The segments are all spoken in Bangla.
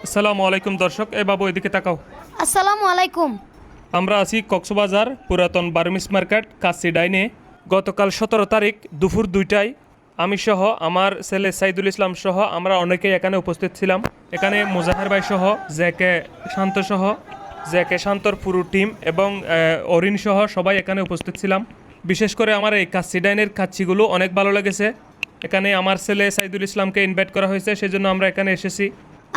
আসসালামু আলাইকুম দর্শক, এ বাবু এদিকে তাকাও। আসসালামু আলাইকুম। আমরা আছি কক্সবাজার পুরাতন বার্মিস মার্কেট কাচ্চি ডাইনে। গতকাল 17 তারিখ দুপুর 2টায় আমি সহ আমার ছেলে সাইদুল ইসলাম সহ আমরা অনেকেই এখানে উপস্থিত ছিলাম। এখানে মুজাহের ভাই সহ জেকে শান্তর পুরো টিম এবং অরিন সহ সবাই এখানে উপস্থিত ছিলাম। বিশেষ করে আমার এই কাচ্চি ডাইনের কাচ্চিগুলো অনেক ভালো লেগেছে। এখানে আমার ছেলে সাইদুল ইসলামকে ইনভাইট করা হয়েছে, সেজন্য আমরা এখানে এসেছি।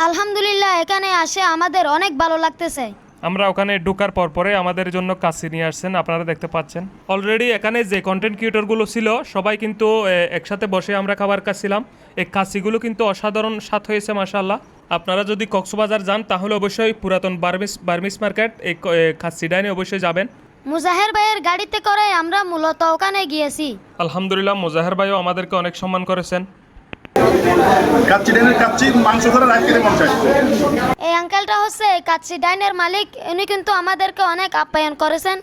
আলহামদুলিল্লাহ, এখানে আসে আমাদের অনেক ভালো লাগতেছে। আমরা ওখানে ঢোকার পরে আমাদের জন্য কাচ্চি নিয়ে আসছেন, আপনারা দেখতে পাচ্ছেন। অলরেডি এখানে যে কন্টেন্ট ক্রিয়েটরগুলো ছিল সবাই কিন্তু একসাথে বসে আমরা খাবার খাচ্ছিলাম। এই কাচ্চিগুলো কিন্তু অসাধারণ স্বাদ হয়েছে মাশাআল্লাহ। আপনারা যদি কক্সবাজার যান তাহলে অবশ্যই পুরাতন বার্মিস মার্কেট এই কাচ্চি ডাইনে অবশ্যই যাবেন। মুজাহের ভাইয়ের গাড়িতে করে আমরা মূলত ওখানে গিয়েছি। আলহামদুলিল্লাহ, মুজাহের ভাইও আমাদেরকে অনেক সম্মান করেছেন। এই আঙ্কেলটা হচ্ছে এই কাচ্চি ডাইনের মালিক। উনি কিন্তু আমাদেরকে অনেক আপ্যায়ন করেছেন।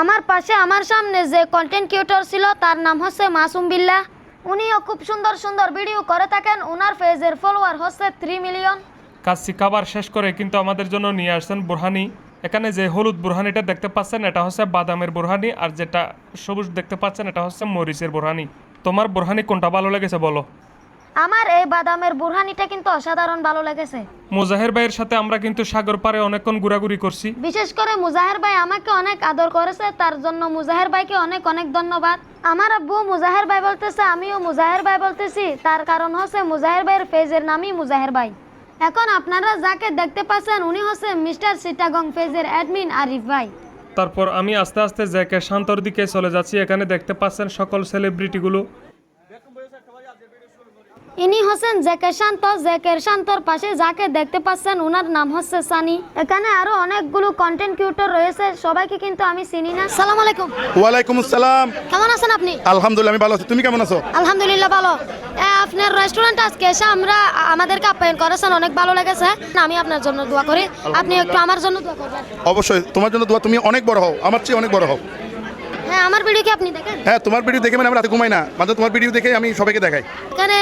আমার পাশে আমার সামনে যে কন্টেন্ট ক্রিয়েটর ছিল তার নাম হচ্ছে মাসুম বিল্লাহ। উনিও খুব সুন্দর সুন্দর ভিডিও করে থাকেন। ওনার পেজের ফলোয়ার হচ্ছে 3 মিলিয়ন। কাচ্চি খাবার শেষ করে কিন্তু আমাদের জন্য নিয়ে আসছেন বুরহানি। এখানে যে হলুদ বুরহানিটা দেখতে পাচ্ছেন এটা হচ্ছে বাদামের বুরহানি, আর যেটা সবুজ দেখতে পাচ্ছেন এটা হচ্ছে মরিচের বুরহানি। তোমার বুরহানি কোনটা ভালো লেগেছে বলো? আমার এই বাদামের বুরহানিটা কিন্তু অসাধারণ ভালো লেগেছে। মুজাহের ভাইয়ের সাথে আমরা কিন্তু সাগর পাড়ে অনেকক্ষণ ঘোরাঘুরি করছি। বিশেষ করে মুজাহের ভাই আমাকে অনেক আদর করেছে, তার জন্য মুজাহের ভাইকে অনেক অনেক ধন্যবাদ। আমার আব্বু মুজাহের ভাই বলতেছে, আমিও মুজাহের ভাই বলতেছি, তার কারণ হচ্ছে মুজাহের ভাইয়ের পেজের নামই মুজাহের ভাই। এখন আপনারা যাকে দেখতে পাচ্ছেন উনি হচ্ছে মিস্টার সিটাগং পেজের অ্যাডমিন আরিফ ভাই। তারপর আমি আস্তে আস্তে জ্যাকের শান্তর দিকে চলে যাচ্ছি। এখানে দেখতে পাচ্ছেন সকল সেলিব্রিটিগুলো। ইনি হচ্ছেন জেকের শান্তর পাশে যাকে দেখতে পাচ্ছেন ওনার নাম হচ্ছে সানি। এখানে আরো অনেকগুলো কন্টেন্ট ক্রিয়েটর রয়েছে, সবাইকে কিন্তু আমি চিনি না। আসসালামু আলাইকুম। ওয়ালাইকুম আসসালাম। কেমন আছেন আপনি? আলহামদুলিল্লাহ, আমি ভালো আছি। তুমি কেমন আছো? আলহামদুলিল্লাহ ভালো। আপনার রেস্টুরেন্ট আজকে এসে আমাদেরকে আপ্যায়ন করেছেন, অনেক ভালো লেগেছে। আমি আপনার জন্য দোয়া করি, আপনি একটু আমার জন্য দোয়া করবেন। অবশ্যই তোমার জন্য দোয়া। তুমি অনেক বড় হও, আমার চেয়ে অনেক বড় হও। হ্যাঁ, আমার ভিডিও কি আপনি দেখেন? হ্যাঁ, তোমার ভিডিও দেখে মানে আমি রাতে ঘুমাই না, মাঝে তোমার ভিডিও দেখে আমি সবাইকে দেখাই। এখানে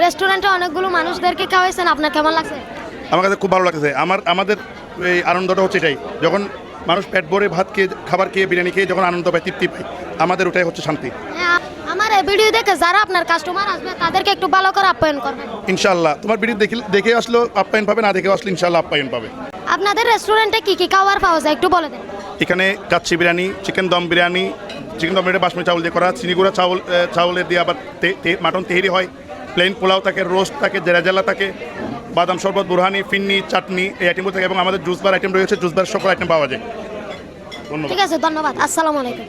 রেস্টুরেন্টে অনেকগুলো মানুষদেরকে খাওয়াইছেন, আপনার কেমন লাগছে? আমার কাছে খুব ভালো লাগতেছে। আমাদের এই আনন্দটা হচ্ছে এটাই, যখন মানুষ পেট ভরে ভাত খেয়ে খাবার খেয়ে বিরিয়ানি খেয়ে যখন আনন্দ পায়, তৃপ্তি পায়, আমাদের ওটাই হচ্ছে শান্তি। হ্যাঁ, আমার এই ভিডিও দেখে যারা আপনার কাস্টমার আসবে তাদেরকে একটু ভালো করে আপ্যায়ন করবেন ইনশাআল্লাহ। তোমার ভিডিও দেখে আসলো আপ্যায়ন পাবে, না দেখে আসলে ইনশাআল্লাহ আপ্যায়ন পাবে। আপনাদের রেস্টুরেন্টে কি কি খাবার পাওয়া যায় একটু বলে দেন। এখানে কাচ্চি বিরিয়ানি, চিকেন দম বিরিয়ানি বাসমতি চাউল দিয়ে করা, চিনিগুড়া চাউলের দিয়ে আবার মাটন তেহেরি হয়, প্লেন পোলাও থাকে, রোস্ট থাকে, জেরা থাকে, বাদাম শরবত, বুরহানি, ফিন্নি, চাটনি এই আইটেমগুলো থাকে, এবং আমাদের জুস বার আইটেম রয়েছে। জুস বার সকল আইটেম পাওয়া যায়। ঠিক আছে, ধন্যবাদ। আসসালামু আলাইকুম।